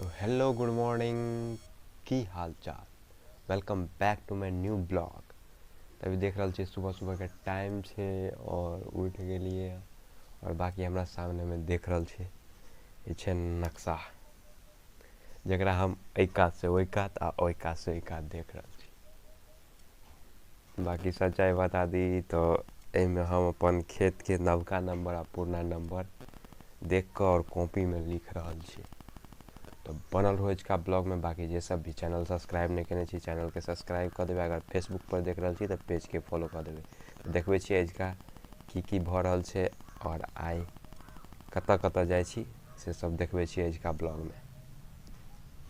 तो hello good morning की हाल चाल। Welcome back to my new blog. तभी देख रहा छे सुबह सुबह के टाइम छे और उठ गेलिए और बाकी हमरा सामने में देख रहा छे ये छे नक्शा जरा हम एहि कात से ओहि कात आ ओहि कात से एहि कात देख रहा छी। बाकी सच्चाई बता दी तो एमे हम अपन खेत के नवका नंबर आ पुराना नंबर देख कर और कॉपी में लिख रहा छी। तो बनल रहो आज का ब्लॉग में। बाकी जे सब भी चैनल सब्सक्राइब नहीं करने चैनल के सब्सक्राइब कर देवे। अगर फेसबुक पर देख रहा छी तो पेज के फॉलो कर देवे। तो देखबे छी आज का की भ रहल छे और आई कत कत जाय छी से सब देखबे छी आज का ब्लॉग में।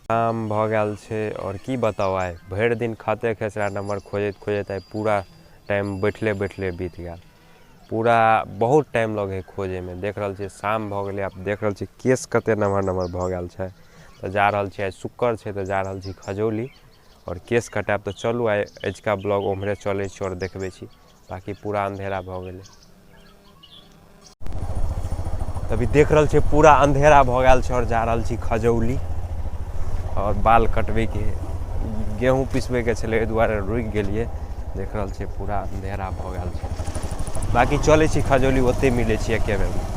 काम भ गेल छे और की बताओ आई भर दिन खाते खेसरा नंबर खोजत खोजत आई पूरा टाइम बैठले बैठले बीत गया। पूरा बहुत टाइम लगे खोजे में। देख रहा छे शाम भ गेले। आप देख रहा छे केस कते नंबर नंबर भ गेल छे। तो जा रहल छी आज शुक्र छे तो जा रहल छी खजौली और केस कटाब। तो चलू आई आज का ब्लॉग उम्हरे चले छी और देखबे छी। बाकी पूरा अंधेरा भ गेले। तभी देख रहल छे पूरा अंधेरा भ गेल छे और जा रहल छी खजौली और बाल कटवे के गेहूं पिसवे के छले दुआरे रुक गेलिए। देख रहल छे पूरा अंधेरा भ गेल छे। बाकी चले छी खजौली ओते मिले छी एके बेर में।